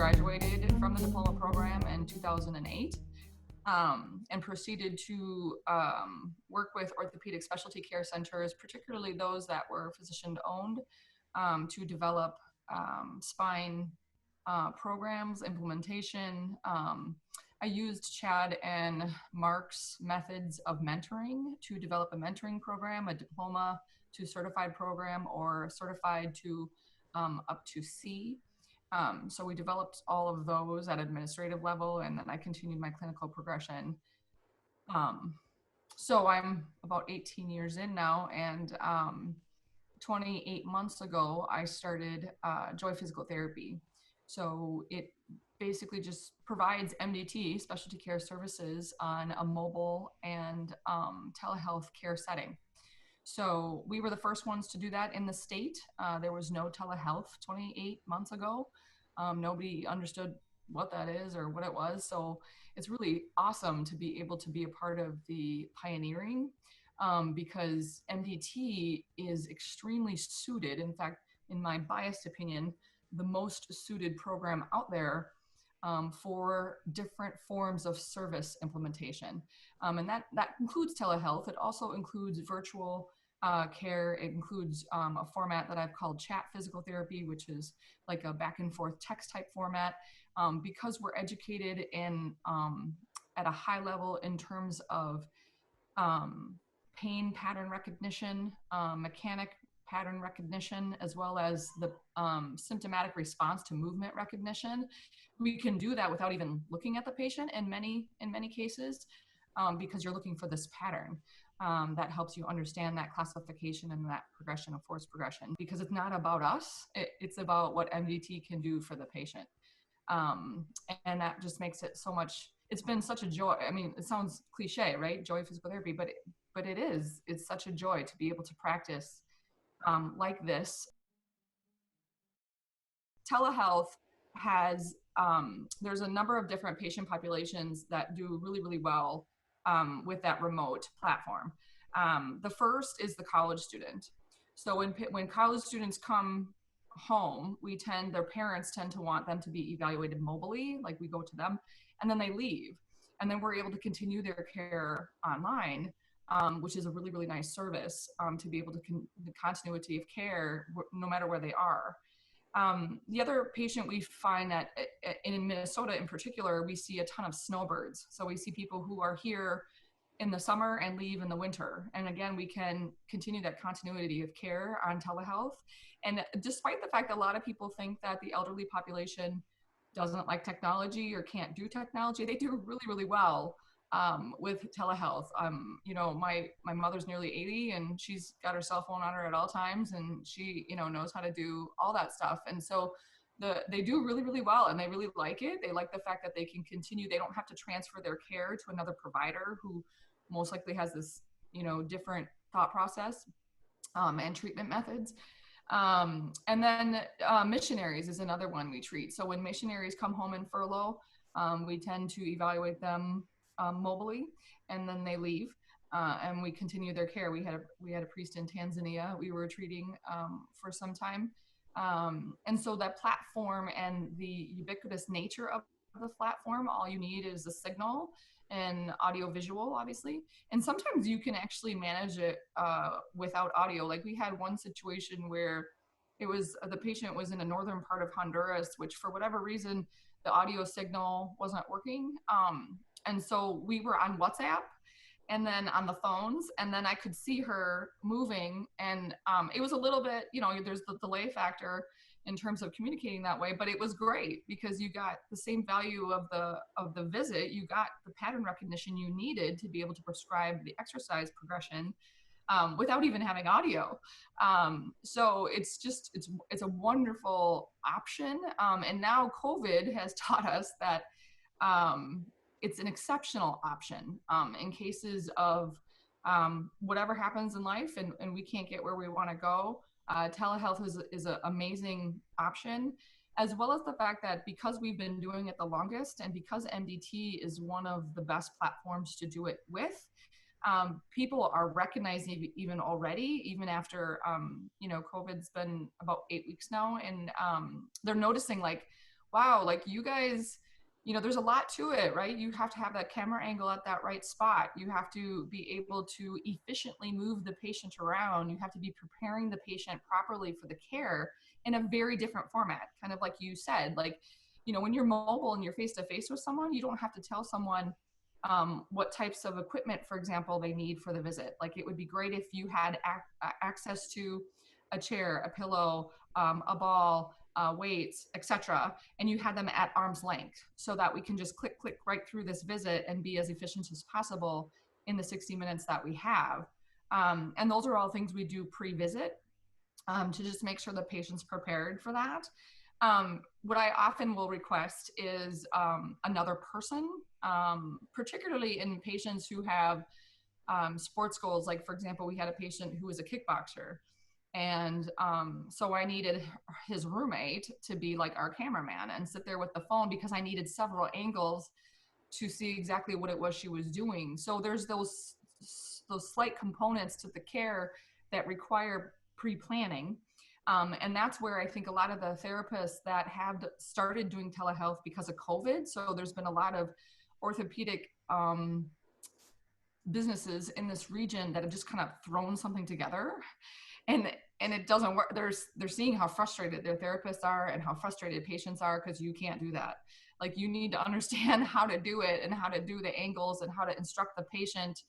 graduated from the diploma program in 2008 and proceeded to work with orthopedic specialty care centers, particularly those that were physician-owned, to develop spine programs, implementation. I used Chad and Mark's methods of mentoring to develop a mentoring program, a diploma to certified program, or certified to up to C. So we developed all of those at administrative level, and then I continued my clinical progression. So I'm about 18 years in now, and 28 months ago, I started Joy Physical Therapy. So it basically just provides MDT, specialty care services, on a mobile and telehealth care setting. So we were the first ones to do that in the state. There was no telehealth 28 months ago. Nobody understood what that is or what it was. So it's really awesome to be able to be a part of the pioneering because MDT is extremely suited. In fact, in my biased opinion, the most suited program out there for different forms of service implementation. And that includes telehealth. It also includes virtual care. It includes a format that I've called chat physical therapy, which is like a back and forth text type format. Because we're educated in at a high level in terms of pain pattern recognition, mechanic pattern recognition, as well as the symptomatic response to movement recognition. We can do that without even looking at the patient in many cases, because you're looking for this pattern. That helps you understand that classification and that progression of force progression, because it's not about us, it's about what MDT can do for the patient. And that just makes it so much, it's been such a joy. I mean, it sounds cliche, right? Joy physical therapy, but it's such a joy to be able to practice like this. Telehealth has, there's a number of different patient populations that do really, really well with that remote platform. The first is the college student. So when college students come home, their parents tend to want them to be evaluated mobily, like we go to them, and then they leave. And then we're able to continue their care online, which is a really, really nice service to be able to the continuity of care no matter where they are. The other patient we find that in Minnesota in particular, we see a ton of snowbirds. So we see people who are here in the summer and leave in the winter. And again, we can continue that continuity of care on telehealth. And despite the fact that a lot of people think that the elderly population doesn't like technology or can't do technology, they do really, really well with telehealth. You know, my mother's nearly 80 and she's got her cell phone on her at all times, and she, you know, knows how to do all that stuff. And so they do really, really well, and they really like it. They like the fact that they can continue. They don't have to transfer their care to another provider who most likely has this, you know, different thought process and treatment methods. And then missionaries is another one we treat. So when missionaries come home in furlough, we tend to evaluate them mobily, and then they leave, and we continue their care. We had a priest in Tanzania we were treating for some time, and so that platform and the ubiquitous nature of the platform, all you need is a signal and audio visual, obviously, and sometimes you can actually manage it without audio. Like we had one situation where it was the patient was in a northern part of Honduras, which for whatever reason the audio signal wasn't working. And so we were on WhatsApp and then on the phones, and then I could see her moving. And it was a little bit, you know, there's the delay factor in terms of communicating that way, but it was great because you got the same value of the visit. You got the pattern recognition you needed to be able to prescribe the exercise progression without even having audio. So it's a wonderful option. And now COVID has taught us that it's an exceptional option in cases of whatever happens in life and we can't get where we want to go. Telehealth is an amazing option, as well as the fact that because we've been doing it the longest and because MDT is one of the best platforms to do it with, people are recognizing even already, even after, you know, COVID's been about 8 weeks now, and they're noticing like, wow, like you guys, there's a lot to it, right? You have to have that camera angle at that right spot. You have to be able to efficiently move the patient around. You have to be preparing the patient properly for the care in a very different format, kind of like you said. Like, when you're mobile and you're face to face with someone, you don't have to tell someone what types of equipment, for example, they need for the visit. Like, it would be great if you had access to a chair, a pillow, a ball, weights, etc., and you had them at arm's length, so that we can just click right through this visit and be as efficient as possible in the 60 minutes that we have. And those are all things we do pre-visit, to just make sure the patient's prepared for that. What I often will request is another person, particularly in patients who have sports goals. Like, for example, we had a patient who was a kickboxer. And so I needed his roommate to be like our cameraman and sit there with the phone, because I needed several angles to see exactly what it was she was doing. So there's those slight components to the care that require pre-planning. And that's where I think a lot of the therapists that have started doing telehealth because of COVID, so there's been a lot of orthopedic businesses in this region that have just kind of thrown something together, and it doesn't work. They're seeing how frustrated their therapists are and how frustrated patients are, because you can't do that. Like, you need to understand how to do it and how to do the angles and how to instruct the patient.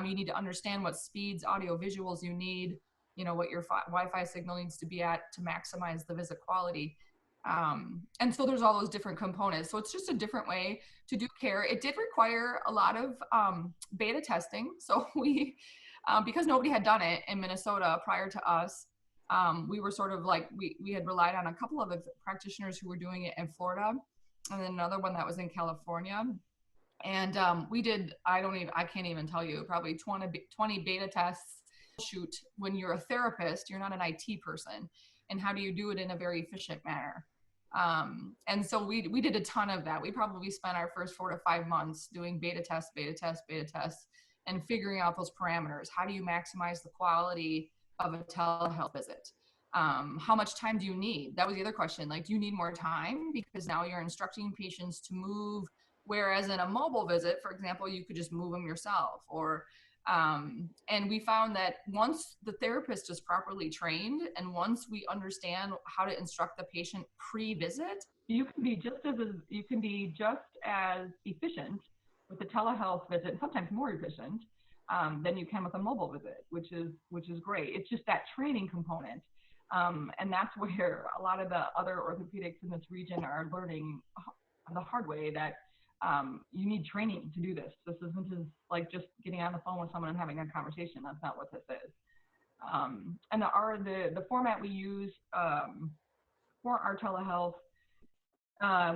You need to understand what speeds, audio visuals you need, what your Wi-Fi signal needs to be at to maximize the visit quality. And so there's all those different components. So it's just a different way to do care. It did require a lot of beta testing. So we, because nobody had done it in Minnesota prior to us, we were sort of like, we had relied on a couple of the practitioners who were doing it in Florida, and then another one that was in California. And we did, I can't even tell you, probably 20 beta tests. Shoot, when you're a therapist, you're not an IT person. And how do you do it in a very efficient manner? And so we did a ton of that. We probably spent our first 4 to 5 months doing beta tests, and figuring out those parameters. How do you maximize the quality of a telehealth visit? How much time do you need? That was the other question. Like, do you need more time? Because now you're instructing patients to move, whereas in a mobile visit, for example, you could just move them yourself. And we found that once the therapist is properly trained, and once we understand how to instruct the patient pre-visit, you can be just as efficient with a telehealth visit, and sometimes more efficient than you can with a mobile visit, which is great. It's just that training component. And that's where a lot of the other orthopedics in this region are learning the hard way that you need training to do this. This isn't just like just getting on the phone with someone and having a conversation. That's not what this is. And the format we use for our telehealth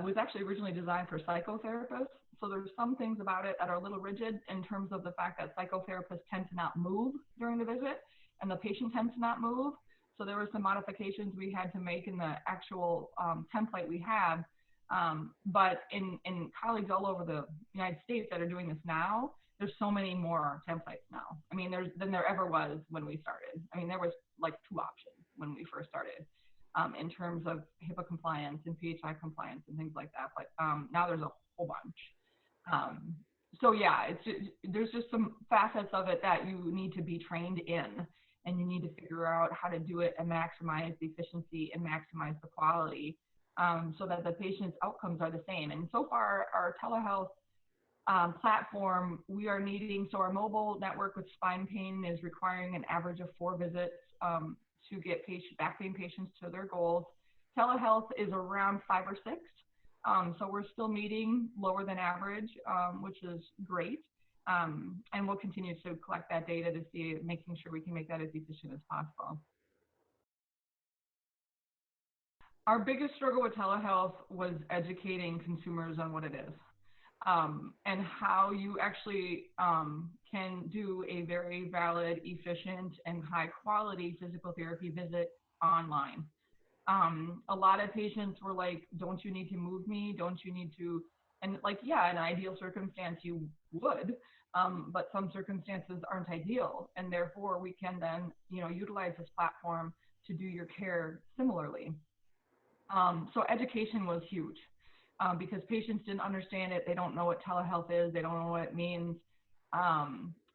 was actually originally designed for psychotherapists. So there's some things about it that are a little rigid in terms of the fact that psychotherapists tend to not move during the visit, and the patient tends to not move. So there were some modifications we had to make in the actual template we have. But in colleagues all over the United States that are doing this now, there's so many more templates now. I mean, than there ever was when we started. I mean, there was like 2 options when we first started in terms of HIPAA compliance and PHI compliance and things like that. But now there's a whole bunch. So yeah, there's just some facets of it that you need to be trained in, and you need to figure out how to do it and maximize the efficiency and maximize the quality, so that the patient's outcomes are the same. And so far, our telehealth platform, we are needing, so our mobile network with spine pain is requiring an average of 4 visits to get back pain patients to their goals. Telehealth is around 5 or 6. So we're still meeting lower than average, which is great. And we'll continue to collect that data to see, making sure we can make that as efficient as possible. Our biggest struggle with telehealth was educating consumers on what it is, and how you actually can do a very valid, efficient, and high quality physical therapy visit online. A lot of patients were like, don't you need to move me? Don't you need to? And like, yeah, in an ideal circumstance, you would, but some circumstances aren't ideal. And therefore we can then, utilize this platform to do your care similarly. So education was huge because patients didn't understand it. They don't know what telehealth is. They don't know what it means.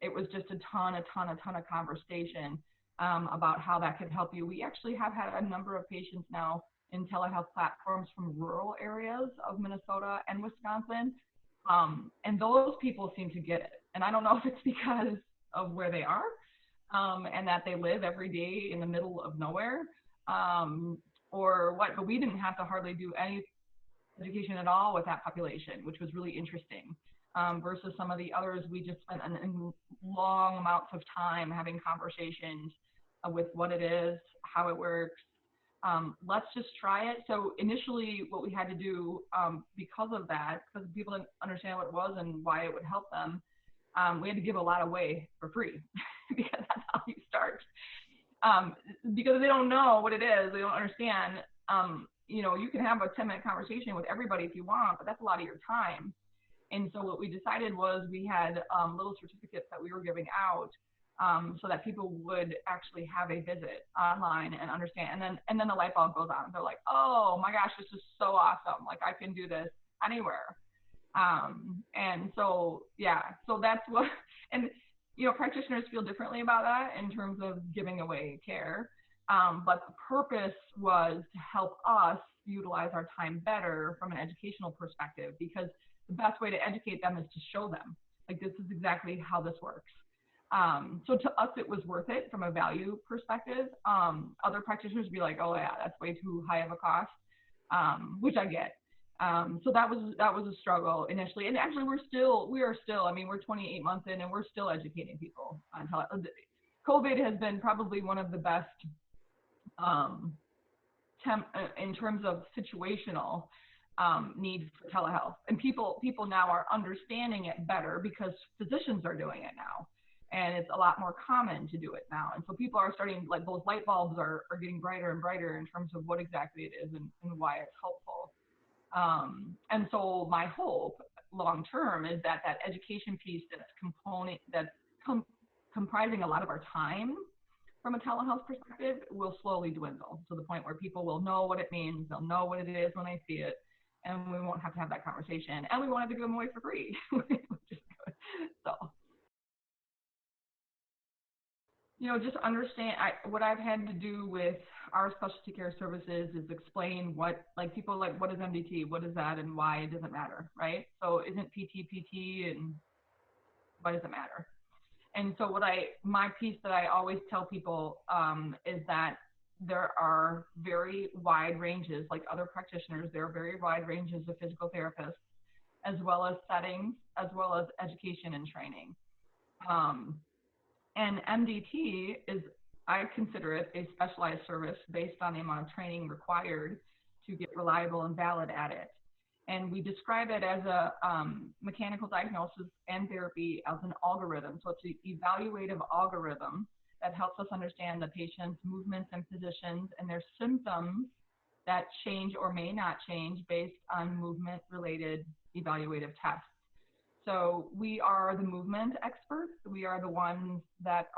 It was just a ton of conversation about how that could help you. We actually have had a number of patients now in telehealth platforms from rural areas of Minnesota and Wisconsin. And those people seem to get it. And I don't know if it's because of where they are and that they live every day in the middle of nowhere or what, but we didn't have to hardly do any education at all with that population, which was really interesting. Versus some of the others, we just spent long amounts of time having conversations with what it is, how it works. Let's just try it. So initially what we had to do because of that, because people didn't understand what it was and why it would help them, we had to give a lot away for free because that's how you start. Because they don't know what it is, they don't understand. You can have a 10-minute conversation with everybody if you want, but that's a lot of your time. And so what we decided was we had little certificates that we were giving out so that people would actually have a visit online and understand. And then the light bulb goes on. They're like, oh my gosh, this is so awesome. Like I can do this anywhere. And so, yeah, so that's what, and practitioners feel differently about that in terms of giving away care. But the purpose was to help us utilize our time better from an educational perspective, because the best way to educate them is to show them, like, this is exactly how this works. So to us, it was worth it from a value perspective. Other practitioners would be like, oh yeah, that's way too high of a cost, which I get. So that was a struggle initially. And actually we are still, I mean, we're 28 months in and we're still educating people on telehealth. COVID has been probably one of the best in terms of situational need for telehealth. And people now are understanding it better because physicians are doing it now. And it's a lot more common to do it now. And so people are starting, like, those light bulbs are getting brighter and brighter in terms of what exactly it is and why it's helpful. And so my hope long term is that education piece that's comprising a lot of our time from a telehealth perspective will slowly dwindle to the point where people will know what it means. They'll know what it is when they see it, and we won't have to have that conversation, and we won't have to give them away for free, which is good. So, just understand what I've had to do with our specialty care services is explain what, like, people like, what is MDT? What is that? And why it doesn't matter, right? So isn't PT, and why does it matter? And so my piece that I always tell people is that there are very wide ranges, like other practitioners, there are very wide ranges of physical therapists, as well as settings, as well as education and training. And MDT is, I consider it a specialized service based on the amount of training required to get reliable and valid at it. And we describe it as a mechanical diagnosis and therapy as an algorithm. So it's an evaluative algorithm that helps us understand the patient's movements and positions and their symptoms that change or may not change based on movement-related evaluative tests. So we are the movement experts. We are the ones that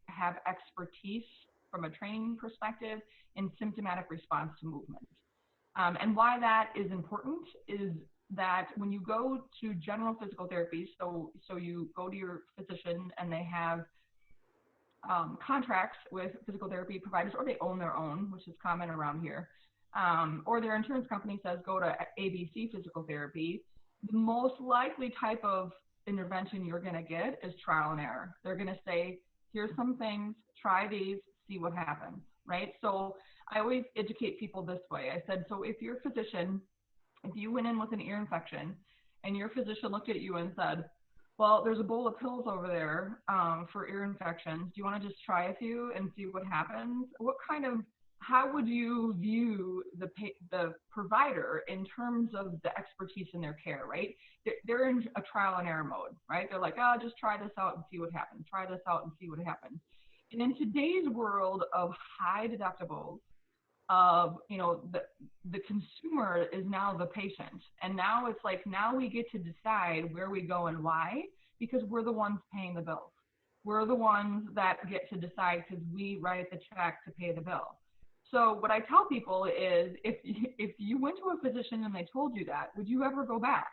have expertise from a training perspective in symptomatic response to movement. And why that is important is that when you go to general physical therapy, so you go to your physician and they have contracts with physical therapy providers, or they own their own, which is common around here, or their insurance company says go to ABC Physical Therapy, the most likely type of intervention you're going to get is trial and error. They're going to say, here's some things, try these, see what happens, right? So I always educate people this way. I said, so if your physician, if you went in with an ear infection and your physician looked at you and said, well, there's a bowl of pills over there for ear infections. Do you want to just try a few and see what happens? How would you view the provider in terms of the expertise in their care, right? They're in a trial and error mode, right? They're like, oh, just try this out and see what happens. Try this out and see what happens. And in today's world of high deductibles, the consumer is now the patient. And now it's like, now we get to decide where we go and why, because we're the ones paying the bills. We're the ones that get to decide because we write the check to pay the bill. So what I tell people is, if you went to a physician and they told you that, would you ever go back?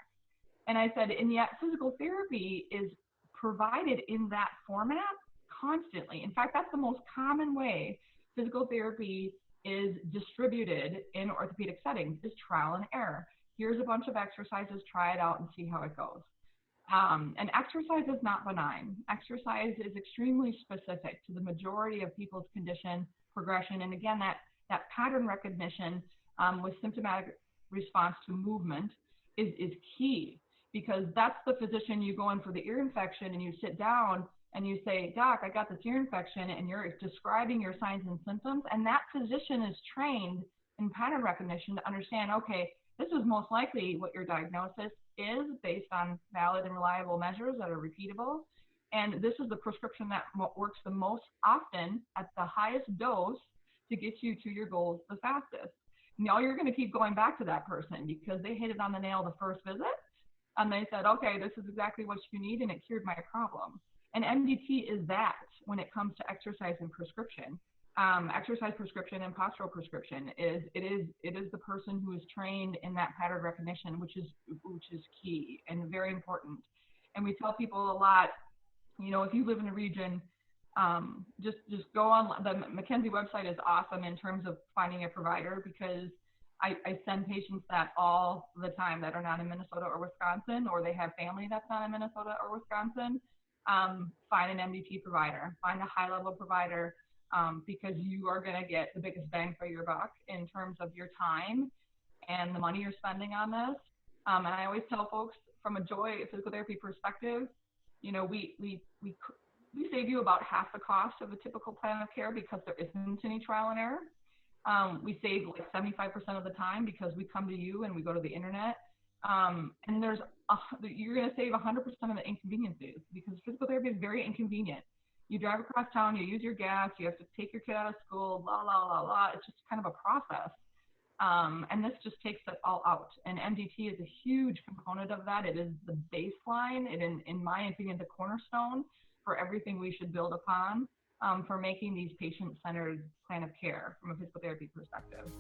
And I said, and yet physical therapy is provided in that format constantly. In fact, that's the most common way physical therapy is distributed in orthopedic settings, is trial and error. Here's a bunch of exercises, try it out and see how it goes. And exercise is not benign. Exercise is extremely specific to the majority of people's condition progression. And again, that pattern recognition with symptomatic response to movement is key, because that's the physician you go in for the ear infection and you sit down and you say, Doc, I got this ear infection, and you're describing your signs and symptoms. And that physician is trained in pattern recognition to understand, okay, this is most likely what your diagnosis is based on valid and reliable measures that are repeatable. And this is the prescription that works the most often at the highest dose to get you to your goals the fastest. Now you're going to keep going back to that person because they hit it on the nail the first visit. And they said, okay, this is exactly what you need, and it cured my problem. And MDT is that when it comes to exercise and prescription. Exercise prescription and postural prescription is the person who is trained in that pattern recognition, which is key and very important. And we tell people a lot, if you live in a region, just go on. The McKenzie website is awesome in terms of finding a provider, because I send patients that all the time that are not in Minnesota or Wisconsin, or they have family that's not in Minnesota or Wisconsin. Find an MDT provider, find a high-level provider, because you are going to get the biggest bang for your buck in terms of your time and the money you're spending on this. And I always tell folks, from a joy physical therapy perspective, we save you about half the cost of a typical plan of care because there isn't any trial and error. We save like 75% of the time because we come to you and we go to the internet. And you're going to save 100% of the inconveniences, because physical therapy is very inconvenient. You drive across town, you use your gas, you have to take your kid out of school, la, la, la, la. It's just kind of a process. And this just takes it all out. And MDT is a huge component of that. It is the baseline, in my opinion, the cornerstone for everything we should build upon for making these patient-centered plan of care from a physical therapy perspective.